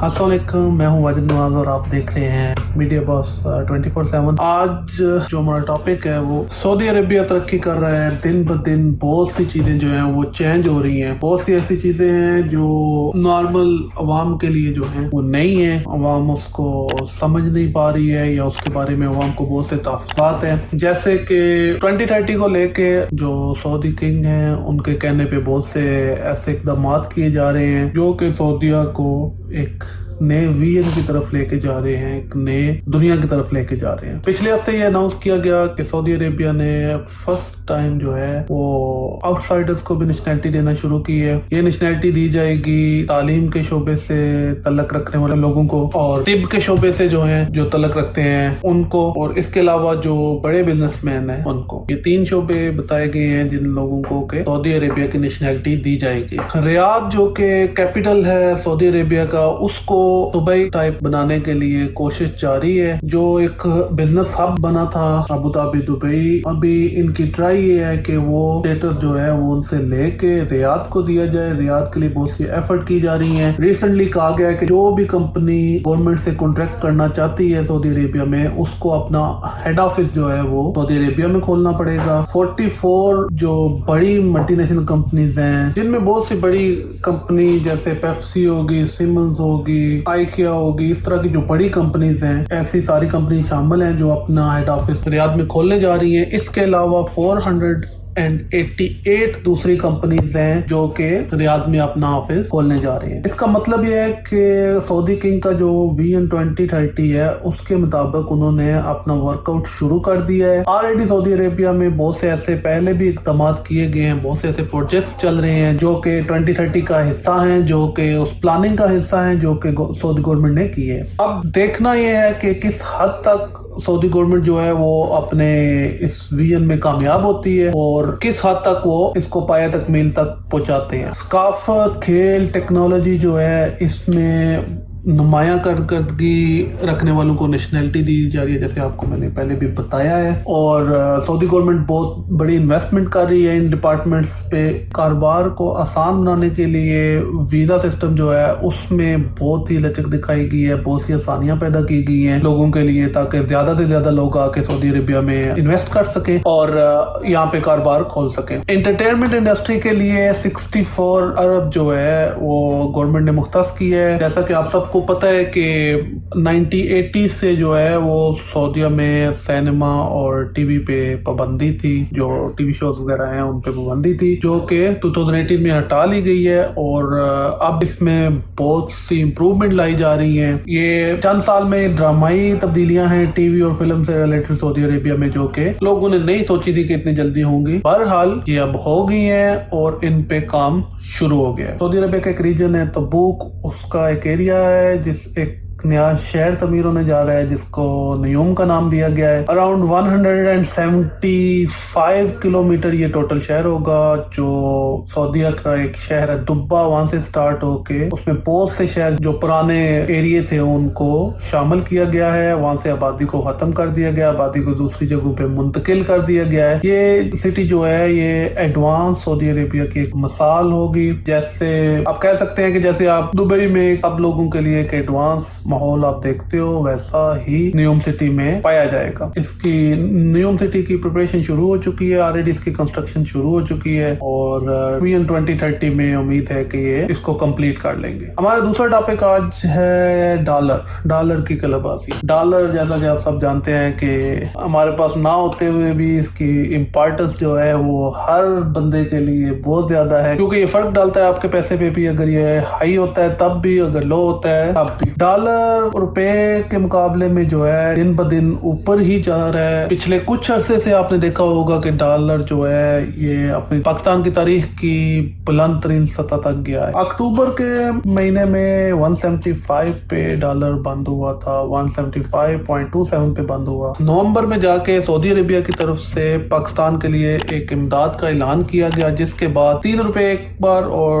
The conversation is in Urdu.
السلام علیکم، میں ہوں واجد نواز اور آپ دیکھ رہے ہیں میڈیا باس 24/7۔ آج جو ہمارا ٹاپک ہے وہ سعودی عربیہ ترقی کر رہا ہے، دن بدن بہت سی چیزیں جو ہیں وہ چینج ہو رہی ہیں، بہت سی ایسی چیزیں ہیں جو نارمل عوام کے لیے جو ہیں وہ نہیں ہیں، عوام اس کو سمجھ نہیں پا رہی ہے یا اس کے بارے میں عوام کو بہت سے تحفظات ہیں، جیسے کہ 2030 کو لے کے جو سعودی کنگ ہیں ان کے کہنے پہ بہت سے ایسے اقدامات کیے جا رہے ہیں جو کہ سعودیہ کو ایک نئے ویژن کی طرف لے کے جا رہے ہیں، ایک نئے دنیا کی طرف لے کے جا رہے ہیں۔ پچھلے ہفتے یہ اناؤنس کیا گیا کہ سعودی عربیہ نے فرسٹ ٹائم جو ہے وہ آؤٹ سائڈرز کو بھی نیشنلٹی دینا شروع کی ہے۔ یہ نیشنلٹی دی جائے گی تعلیم کے شعبے سے تعلق رکھنے والے لوگوں کو اور طب کے شعبے سے جو ہیں جو تعلق رکھتے ہیں ان کو، اور اس کے علاوہ جو بڑے بزنس مین ہیں ان کو۔ یہ 3 شعبے بتائے گئے ہیں جن لوگوں کو کہ سعودی عربیہ کی نیشنلٹی دی جائے گی۔ ریاض جو کہ کیپٹل ہے سعودی عربیہ کا، اس کو دبئی ٹائپ بنانے کے لیے کوشش جاری ہے، جو ایک بزنس ہب بنا تھا ابو ظبی دبئی۔ ابھی ان کی ٹرائی یہ ہے کہ وہ اسٹیٹس جو ہے وہ ان سے لے کے ریاض کو دیا جائے۔ ریاض کے لیے بہت سی ایفرٹ کی جا رہی ہیں۔ ریسنٹلی کہا گیا ہے کہ جو بھی کمپنی گورنمنٹ سے کانٹریکٹ کرنا چاہتی ہے سعودی عربیہ میں، اس کو اپنا ہیڈ آفس جو ہے وہ سعودی عربیہ میں کھولنا پڑے گا۔ 44 جو بڑی ملٹی نیشنل کمپنیز ہیں، جن میں بہت سی بڑی کمپنی جیسے پیپسی ہوگی، سیمنز ہوگی، آئیکیا ہوگی، اس طرح کی جو بڑی کمپنیز ہیں، ایسی ساری کمپنی شامل ہیں جو اپنا ہیڈ آفس ریاض میں کھولنے جا رہی ہیں۔ اس کے علاوہ 488 دوسری کمپنیز ہیں جو کہ ریاض میں اپنا آفس کھولنے جا رہی ہیں۔ اس کا مطلب یہ ہے کہ سعودی کنگ کا جو ویژن 2030 ہے اس کے مطابق انہوں نے اپنا ورک آؤٹ شروع کر دیا ہے۔ آلریڈی سعودی عربیہ میں بہت سے ایسے پہلے بھی اقدامات کیے گئے ہیں، بہت سے ایسے پروجیکٹس چل رہے ہیں جو کہ 2030 کا حصہ ہیں، جو کہ اس پلاننگ کا حصہ ہیں جو کہ سعودی گورنمنٹ نے کی ہے۔ اب دیکھنا یہ ہے کہ کس حد تک سعودی گورنمنٹ جو ہے وہ اپنے اس ویژن میں کامیاب ہوتی ہے اور کس حد تک وہ اس کو پایہ تکمیل تک پہنچاتے ہیں۔ ثقافت، کھیل، ٹیکنالوجی جو ہے اس میں نمایاں کارکردگی رکھنے والوں کو نیشنلٹی دی جا رہی ہے، جیسے آپ کو میں نے پہلے بھی بتایا ہے، اور سعودی گورنمنٹ بہت بڑی انویسٹمنٹ کر رہی ہے ان ڈپارٹمنٹس پہ۔ کاروبار کو آسان بنانے کے لیے ویزا سسٹم جو ہے اس میں بہت ہی لچک دکھائی گئی ہے، بہت سی آسانیاں پیدا کی گئی ہیں لوگوں کے لیے تاکہ زیادہ سے زیادہ لوگ آ کے سعودی عربیہ میں انویسٹ کر سکیں اور یہاں پہ کاروبار کھول سکیں۔ انٹرٹینمنٹ انڈسٹری کے لیے 64 ارب جو ہے وہ گورنمنٹ نے مختص کی ہے۔ جیسا کہ آپ سب کو پتہ ہے کہ 1980 سے جو ہے وہ سعودیہ میں سینما اور ٹی وی پہ پابندی تھی، جو ٹی وی شوز وغیرہ ہیں ان پہ پابندی تھی، جو کہ 2018 میں ہٹا لی گئی ہے، اور اب اس میں بہت سی امپروومنٹ لائی جا رہی ہیں۔ یہ چند سال میں ڈرامائی تبدیلیاں ہیں ٹی وی اور فلم سے ریلیٹڈ سعودی عربیہ میں، جو کہ لوگوں نے نہیں سوچی تھی کہ اتنی جلدی ہوں گی۔ بہرحال یہ اب ہو گئی ہیں اور ان پہ کام شروع ہو گیا ہے۔ سعودی عربیہ کا ایک ریجن ہے تبوک، اس کا ایک ایریا ہے جس ایک نیا شہر تعمیر ہونے جا رہا ہے جس کو نیوم کا نام دیا گیا ہے۔ اراؤنڈ 175 کلومیٹر یہ ٹوٹل شہر ہوگا، جو سعودیہ کا ایک شہر ہے دبا، وہاں سے سٹارٹ ہو کے اس میں بہت سے شہر جو پرانے ایریے تھے ان کو شامل کیا گیا ہے، وہاں سے آبادی کو ختم کر دیا گیا، آبادی کو دوسری جگہوں پہ منتقل کر دیا گیا ہے۔ یہ سٹی جو ہے یہ ایڈوانس سعودی عربیہ کی ایک مثال ہوگی، جیسے آپ کہہ سکتے ہیں کہ جیسے آپ دبئی میں سب لوگوں کے لیے ایک ایڈوانس ماحول آپ دیکھتے ہو، ویسا ہی نیوم سٹی میں پایا جائے گا۔ اس کی نیوم سٹی کی پریپریشن شروع ہو چکی ہے، آلریڈی اس کی کنسٹرکشن شروع ہو چکی ہے، اور 2030 میں امید ہے کہ یہ اس کو کمپلیٹ کر لیں گے۔ ہمارا دوسرا ٹاپک آج ہے ڈالر کی کلبازی۔ ڈالر جیسا کہ آپ سب جانتے ہیں کہ ہمارے پاس نہ ہوتے ہوئے بھی اس کی امپارٹنس جو ہے وہ ہر بندے کے لیے بہت زیادہ ہے، کیونکہ یہ فرق ڈالتا ہے آپ کے پیسے پہ بھی، اگر یہ ہائی ہوتا ہے تب بھی، اگر لو ہوتا ہے تب بھی۔ ڈالر روپے کے مقابلے میں جو ہے دن بدن اوپر ہی جا رہا ہے۔ پچھلے کچھ عرصے سے آپ نے دیکھا ہوگا کہ ڈالر جو ہے یہ اپنی پاکستان کی تاریخ کی بلند ترین سطح تک گیا ہے۔ اکتوبر کے مہینے میں 175 پہ ڈالر بند ہوا تھا، 175.27 پہ بند ہوا۔ نومبر میں جا کے سعودی عربیہ کی طرف سے پاکستان کے لیے ایک امداد کا اعلان کیا گیا، جس کے بعد 3 روپے ایک بار اور